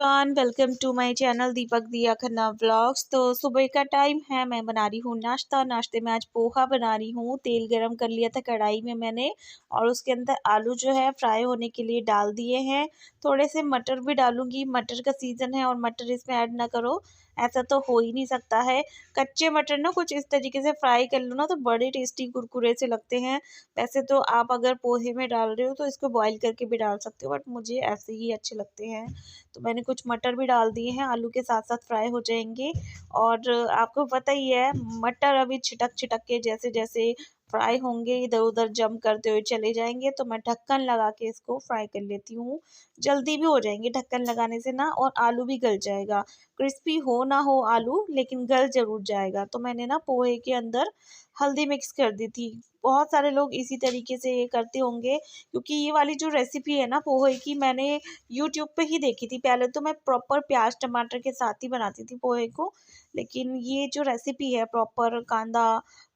Welcome to my channel दीपक दिया Khanna vlogs. तो सुबह का टाइम है, मैं बना रही हूँ नाश्ता। नाश्ते में आज पोहा बना रही हूँ। तेल गरम कर लिया था कढ़ाई में मैंने, और उसके अंदर आलू जो है फ्राई होने के लिए डाल दिए हैं। थोड़े से मटर भी डालूंगी, मटर का सीज़न है और मटर इसमें ऐड ना करो ऐसा तो हो ही नहीं सकता है। कच्चे मटर ना कुछ इस तरीके से फ्राई कर लो ना तो बड़े टेस्टी कुरकुरे से लगते हैं। वैसे तो आप अगर पोहे में डाल रहे हो तो इसको बॉईल करके भी डाल सकते हो, बट मुझे ऐसे ही अच्छे लगते हैं। तो मैंने कुछ मटर भी डाल दिए हैं, आलू के साथ साथ फ्राई हो जाएंगे। और आपको पता ही है, मटर अभी छिटक छिटक के जैसे जैसे फ्राई होंगे इधर उधर जंप करते हुए चले जाएंगे, तो मैं ढक्कन लगा के इसको फ्राई कर लेती हूँ। जल्दी भी हो जाएंगे ढक्कन लगाने से ना, और आलू भी गल जाएगा। क्रिस्पी हो ना हो आलू, लेकिन गल जरूर जाएगा। तो मैंने ना पोहे के अंदर हल्दी मिक्स कर दी थी। बहुत सारे लोग इसी तरीके से ये करते होंगे, क्योंकि ये वाली जो रेसिपी है ना पोहे की, मैंने यूट्यूब पे ही देखी थी। पहले तो मैं प्रॉपर प्याज टमाटर के साथ ही बनाती थी पोहे को, लेकिन ये जो रेसिपी है प्रॉपर कांदा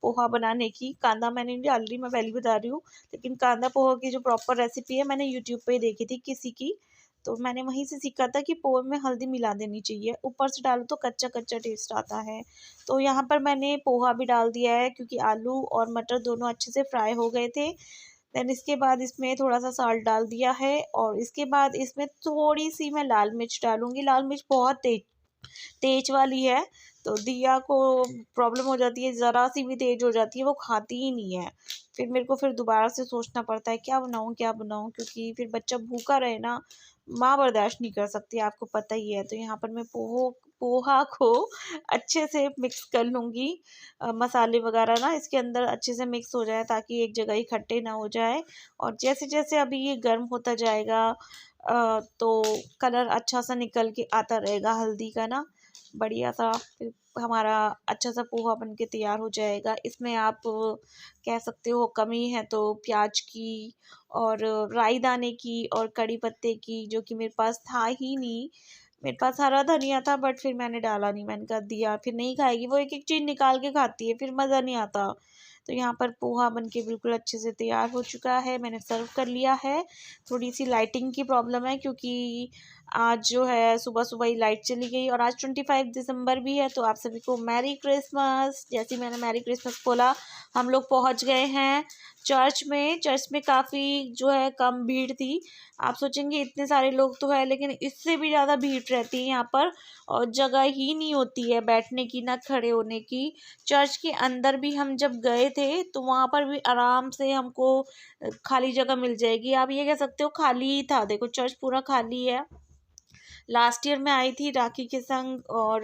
पोहा बनाने की, कांदा मैंने नहीं डाल रही, मैं पहले बता रही हूँ, लेकिन कांदा पोहा की जो प्रॉपर रेसिपी है मैंने यूट्यूब पे ही देखी थी किसी की। तो मैंने वहीं से सीखा था कि पोहे में हल्दी मिला देनी चाहिए, ऊपर से डालो तो कच्चा कच्चा टेस्ट आता है। तो यहाँ पर मैंने पोहा भी डाल दिया है, क्योंकि आलू और मटर दोनों अच्छे से फ्राई हो गए थे। देन इसके बाद इसमें थोड़ा सा साल्ट डाल दिया है, और इसके बाद इसमें थोड़ी सी मैं लाल मिर्च डालूंगी। लाल मिर्च बहुत तेज तेज वाली है, तो दिया को प्रॉब्लम हो जाती है, ज़रा सी भी तेज हो जाती है वो खाती ही नहीं है। फिर मेरे को फिर दोबारा से सोचना पड़ता है क्या बनाऊँ, क्योंकि फिर बच्चा भूखा रहे ना, माँ बर्दाश्त नहीं कर सकती, आपको पता ही है। तो यहाँ पर मैं पोहा को अच्छे से मिक्स कर लूँगी। मसाले वगैरह ना इसके अंदर अच्छे से मिक्स हो जाए, ताकि एक जगह इकट्ठे ना हो जाए। और जैसे जैसे अभी ये गर्म होता जाएगा तो कलर अच्छा सा निकल के आता रहेगा हल्दी का ना, बढ़िया सा। फिर हमारा अच्छा सा पोहा बन के तैयार हो जाएगा। इसमें आप कह सकते हो कमी है तो प्याज की, और राई दाने की, और कड़ी पत्ते की, जो कि मेरे पास था ही नहीं। मेरे पास हरा धनिया था, बट फिर मैंने डाला नहीं, मैंने कहा दिया फिर नहीं खाएगी, वो एक एक चीज़ निकाल के खाती है, फिर मज़ा नहीं आता। तो यहाँ पर पोहा बन के बिल्कुल अच्छे से तैयार हो चुका है, मैंने सर्व कर लिया है। थोड़ी सी लाइटिंग की प्रॉब्लम है, क्योंकि आज जो है सुबह सुबह ही लाइट चली गई, और आज 25 दिसंबर भी है। तो आप सभी को मैरी क्रिसमस। जैसे ही मैंने मैरी क्रिसमस खोला, हम लोग पहुँच गए हैं चर्च में। चर्च में काफ़ी जो है कम भीड़ थी। आप सोचेंगे इतने सारे लोग तो है, लेकिन इससे भी ज़्यादा भीड़ रहती है यहाँ पर, और जगह ही नहीं होती है बैठने की ना खड़े होने की। चर्च के अंदर भी हम जब गए थे तो वहाँ पर भी आराम से हमको खाली जगह मिल जाएगी। आप ये कह सकते हो खाली ही था, देखो चर्च पूरा खाली है। लास्ट ईयर मैं आई थी राखी के संग, और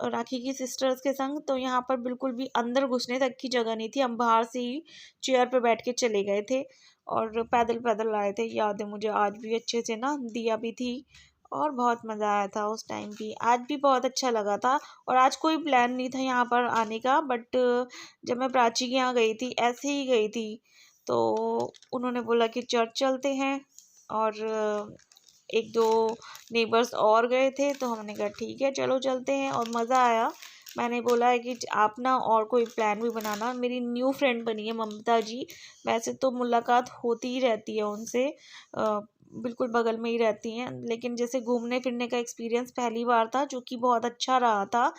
राखी की सिस्टर्स के संग, तो यहाँ पर बिल्कुल भी अंदर घुसने तक की जगह नहीं थी। हम बाहर से ही चेयर पे बैठ के चले गए थे, और पैदल पैदल आए थे। याद है मुझे आज भी अच्छे से ना, दिया भी थी, और बहुत मज़ा आया था उस टाइम भी। आज भी बहुत अच्छा लगा था। और आज कोई प्लान नहीं था यहाँ पर आने का, बट जब मैं प्राची के यहाँ गई थी, ऐसे ही गई थी, तो उन्होंने बोला कि चर्च चलते हैं। और एक दो नेबर्स और गए थे, तो हमने कहा ठीक है चलो चलते हैं, और मज़ा आया। मैंने बोला है कि आप ना और कोई प्लान भी बनाना। मेरी न्यू फ्रेंड बनी है ममता जी। वैसे तो मुलाकात होती ही रहती है उनसे, बिल्कुल बगल में ही रहती हैं, लेकिन जैसे घूमने फिरने का एक्सपीरियंस पहली बार था, जो कि बहुत अच्छा रहा था।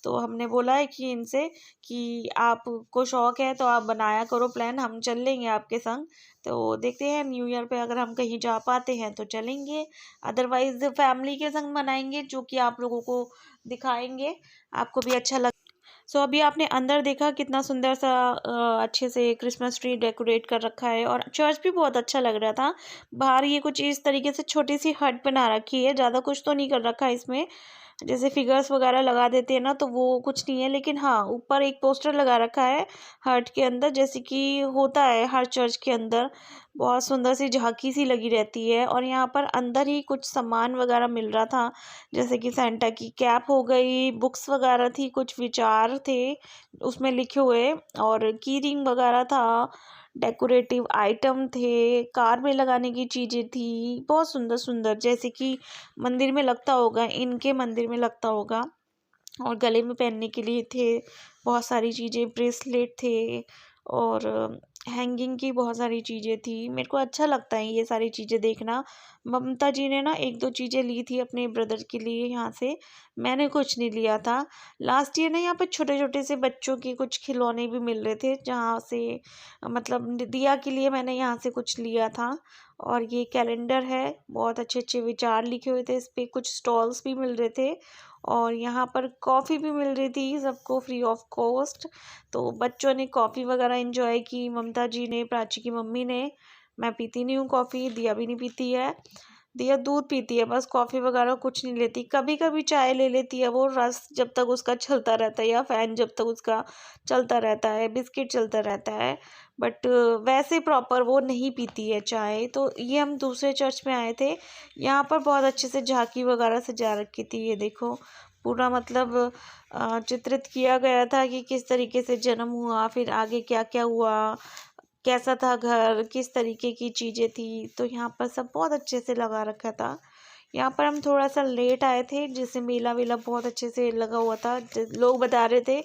तो हमने बोला है कि इनसे कि आपको शौक़ है तो आप बनाया करो प्लान, हम चल लेंगे आपके संग। तो देखते हैं न्यू ईयर पे अगर हम कहीं जा पाते हैं तो चलेंगे, अदरवाइज़ फैमिली के संग मनाएंगे, जो कि आप लोगों को दिखाएंगे, आपको भी अच्छा लग। सो अभी आपने अंदर देखा कितना सुंदर सा अच्छे से क्रिसमस ट्री डेकोरेट कर रखा है, और चर्च भी बहुत अच्छा लग रहा था। बाहर ये कुछ इस तरीके से छोटी सी हट बना रखी है, ज़्यादा कुछ तो नहीं कर रखा है इसमें। जैसे फिगर्स वगैरह लगा देते हैं ना, तो वो कुछ नहीं है, लेकिन हाँ ऊपर एक पोस्टर लगा रखा है हट के अंदर, जैसे कि होता है हर चर्च के अंदर। बहुत सुंदर सी झांकी सी लगी रहती है, और यहाँ पर अंदर ही कुछ सामान वगैरह मिल रहा था, जैसे कि सेंटा की कैप हो गई, बुक्स वगैरह थी, कुछ विचार थे उसमें लिखे हुए, और की रिंग वगैरह था, डेकोरेटिव आइटम थे, कार में लगाने की चीज़ें थी, बहुत सुंदर सुंदर, जैसे कि मंदिर में लगता होगा, इनके मंदिर में लगता होगा। और गले में पहनने के लिए थे बहुत सारी चीज़ें, ब्रेसलेट थे, और हैंगिंग की बहुत सारी चीज़ें थी। मेरे को अच्छा लगता है ये सारी चीज़ें देखना। ममता जी ने ना 1-2 चीज़ें ली थी अपने ब्रदर के लिए यहाँ से, मैंने कुछ नहीं लिया था। लास्ट ईयर ना यहाँ पे छोटे-छोटे से बच्चों के कुछ खिलौने भी मिल रहे थे, जहाँ से मतलब दिया के लिए मैंने यहाँ से कुछ लिया था। और ये कैलेंडर है, बहुत अच्छे-अच्छे विचार लिखे हुए थे इस पे, कुछ स्टॉल्स भी मिल रहे थे और यहाँ पर कॉफ़ी भी मिल रही थी सबको फ्री ऑफ कॉस्ट। तो बच्चों ने कॉफ़ी वगैरह एंजॉय की, ममता जी ने, प्राची की मम्मी ने। मैं पीती नहीं हूँ कॉफ़ी, दिया भी नहीं पीती है। दिया दूध पीती है बस, कॉफ़ी वगैरह कुछ नहीं लेती। कभी-कभी चाय ले लेती है वो, रस जब तक उसका चलता रहता है या फ़ैन जब तक उसका चलता रहता है, बिस्किट चलता रहता है। बट वैसे प्रॉपर वो नहीं पीती है चाय। तो ये हम दूसरे चर्च में आए थे, यहाँ पर बहुत अच्छे से झांकी वगैरह सजा रखी थी। ये देखो पूरा मतलब चित्रित किया गया था कि किस तरीके से जन्म हुआ, फिर आगे क्या-क्या हुआ, कैसा था घर, किस तरीके की चीज़ें थी। तो यहाँ पर सब बहुत अच्छे से लगा रखा था। यहाँ पर हम थोड़ा-सा लेट आए थे, जिससे मेला-वेला बहुत अच्छे से लगा हुआ था। लोग बता रहे थे,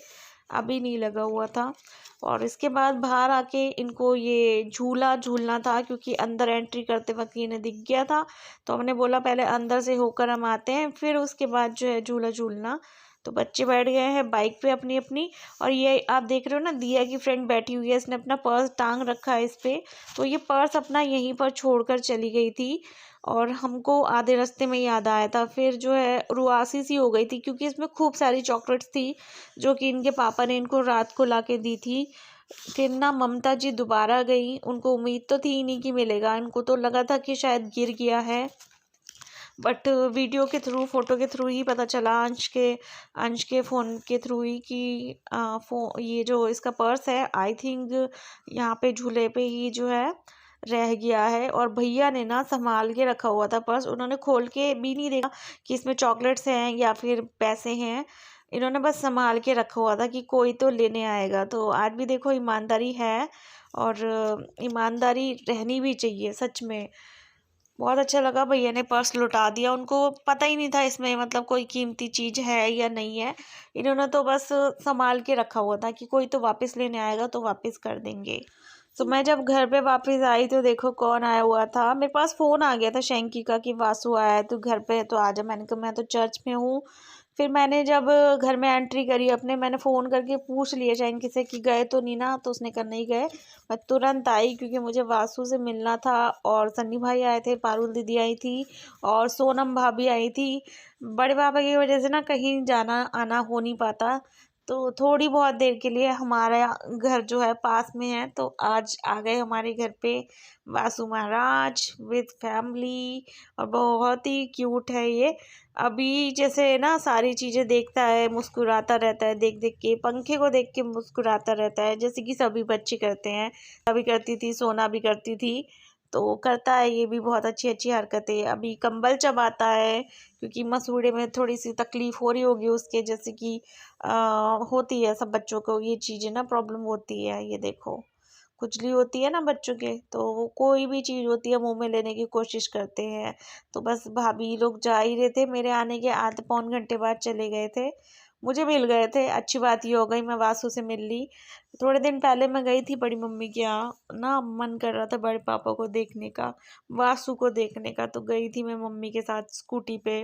अभी नहीं लगा हुआ था। और इसके बाद बाहर आके इनको ये झूला झूलना था, क्योंकि अंदर एंट्री करते वक़्त ये इन्हें दिख गया था। तो हमने बोला पहले अंदर से होकर हम आते हैं, फिर उसके बाद जो है झूला झूलना। तो बच्चे बैठ गए हैं बाइक पे अपनी-अपनी। और ये आप देख रहे हो ना, दिया की फ्रेंड बैठी हुई है, इसने अपना पर्स टाँग रखा है इस पे। तो ये पर्स अपना यहीं पर छोड़कर चली गई थी और हमको आधे रास्ते में याद आया था। फिर जो है रुआसी सी हो गई थी, क्योंकि इसमें खूब सारी चॉकलेट्स थी, जो कि इनके पापा ने इनको रात को ला के दी थी। फिर ना ममता जी दोबारा गई, उनको उम्मीद तो थी ही नहीं कि मिलेगा, इनको तो लगा था कि शायद गिर गया है। बट वीडियो के थ्रू, फ़ोटो के थ्रू ही पता चला, अंश के फ़ोन के थ्रू ही कि ये जो इसका पर्स है, आई थिंक यहाँ पे झूले पे ही जो है रह गया है। और भैया ने ना संभाल के रखा हुआ था पर्स, उन्होंने खोल के भी नहीं देखा कि इसमें चॉकलेट्स हैं या फिर पैसे हैं। इन्होंने बस संभाल के रखा हुआ था कि कोई तो लेने आएगा। तो आज भी देखो ईमानदारी है, और ईमानदारी रहनी भी चाहिए सच में। बहुत अच्छा लगा, भैया ने पर्स लौटा दिया, उनको पता ही नहीं था इसमें मतलब कोई कीमती चीज़ है या नहीं है। इन्होंने तो बस संभाल के रखा हुआ था कि कोई तो वापस लेने आएगा तो वापस कर देंगे। तो मैं जब घर पे वापस आई तो देखो कौन आया हुआ था। मेरे पास फ़ोन आ गया था शैंकी का कि वासु आया है, तू घर पे है तो आ जा। मैंने कहा मैं तो चर्च में हूँ। फिर मैंने जब घर में एंट्री करी अपने, मैंने फ़ोन करके पूछ लिया शैंकी से कि गए तो नहीं ना? तो उसने कहा नहीं गए। मैं तुरंत आई, क्योंकि मुझे वासु से मिलना था। और सन्नी भाई आए थे, पारुल दीदी आई थी और सोनम भाभी आई थी। बड़े पापा की वजह से ना कहीं जाना आना हो नहीं पाता। तो थोड़ी बहुत देर के लिए हमारा घर जो है पास में है, तो आज आ गए हमारे घर पे वासु महाराज विद फैमिली। और बहुत ही क्यूट है ये। अभी जैसे ना सारी चीज़ें देखता है, मुस्कुराता रहता है, देख देख के, पंखे को देख के मुस्कुराता रहता है, जैसे कि सभी बच्चे करते हैं। अभी करती थी, सोना भी करती थी, तो करता है ये भी बहुत अच्छी अच्छी हरकतें। अभी कंबल चबाता है, क्योंकि मसूड़े में थोड़ी सी तकलीफ़ हो रही होगी उसके, जैसे कि होती है सब बच्चों को ये चीज़ें ना, प्रॉब्लम होती है। ये देखो खुजली होती है ना बच्चों के, तो वो कोई भी चीज़ होती है मुंह में लेने की कोशिश करते हैं। तो बस भाभी लोग जा ही रहे थे, मेरे आने के आधे पौन घंटे बाद चले गए थे। मुझे मिल गए थे, अच्छी बात ये हो गई, मैं वासु से मिल ली। थोड़े दिन पहले मैं गई थी बड़ी मम्मी के यहाँ, ना मन कर रहा था बड़े पापा को देखने का, वासु को देखने का, तो गई थी मैं मम्मी के साथ स्कूटी पे।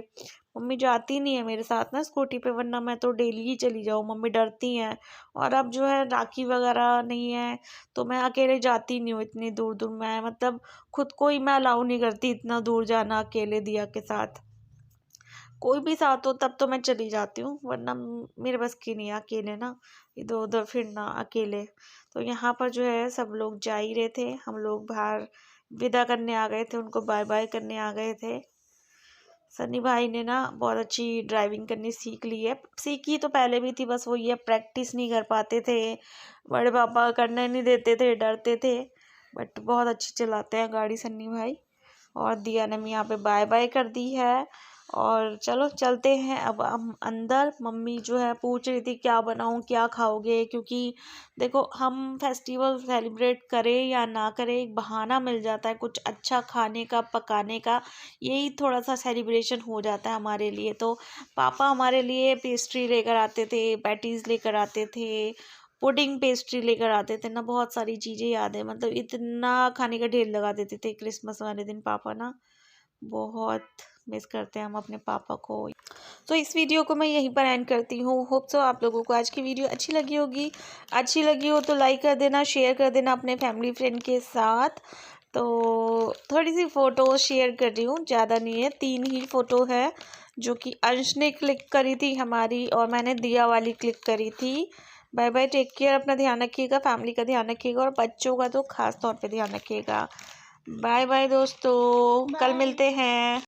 मम्मी जाती नहीं है मेरे साथ ना स्कूटी पे, वरना मैं तो डेली ही चली जाऊँ, मम्मी डरती हैं। और अब जो है राखी वगैरह नहीं है, तो मैं अकेले जाती नहीं हूँ इतनी दूर दूर। मैं मतलब खुद को ही मैं अलाउ नहीं करती इतना दूर जाना अकेले दिया के साथ। कोई भी साथ हो तब तो मैं चली जाती हूँ, वरना मेरे बस की नहीं है अकेले ना इधर उधर फिरना अकेले। तो यहाँ पर जो है सब लोग जा ही रहे थे, हम लोग बाहर विदा करने आ गए थे, उनको बाय बाय करने आ गए थे। सनी भाई ने ना बहुत अच्छी ड्राइविंग करनी सीख ली है, सीखी तो पहले भी थी, बस वो ये प्रैक्टिस नहीं कर पाते थे, बड़े पापा करने नहीं देते थे, डरते थे। बट बहुत अच्छी चलाते हैं गाड़ी सन्नी भाई। और दिया ने भी यहाँ पे बाय बाय कर दी है। और चलो चलते हैं अब हम अंदर। मम्मी जो है पूछ रही थी क्या बनाऊँ, क्या खाओगे, क्योंकि देखो हम फेस्टिवल सेलिब्रेट करें या ना करें, एक बहाना मिल जाता है कुछ अच्छा खाने का, पकाने का। यही थोड़ा सा सेलिब्रेशन हो जाता है हमारे लिए। तो पापा हमारे लिए पेस्ट्री लेकर आते थे, पैटीज़ लेकर आते थे, पुडिंग पेस्ट्री लेकर आते थे ना, बहुत सारी चीज़ें याद है, मतलब इतना खाने का ढेर लगा देते थे क्रिसमस वाले दिन पापा ना। बहुत मिस करते हैं हम अपने पापा को। तो इस वीडियो को मैं यहीं पर एंड करती हूँ। होप सो आप लोगों को आज की वीडियो अच्छी लगी होगी। अच्छी लगी हो तो लाइक कर देना, शेयर कर देना अपने फैमिली फ्रेंड के साथ। तो थोड़ी सी फ़ोटो शेयर कर रही हूँ, ज़्यादा नहीं है, 3 ही फ़ोटो है जो कि अंश ने क्लिक करी थी हमारी, और मैंने दिया वाली क्लिक करी थी। बाय बाय, टेक केयर, अपना ध्यान रखिएगा, फैमिली का ध्यान रखिएगा, और बच्चों का तो खास तौर पे ध्यान रखिएगा। बाय बाय दोस्तों, कल मिलते हैं।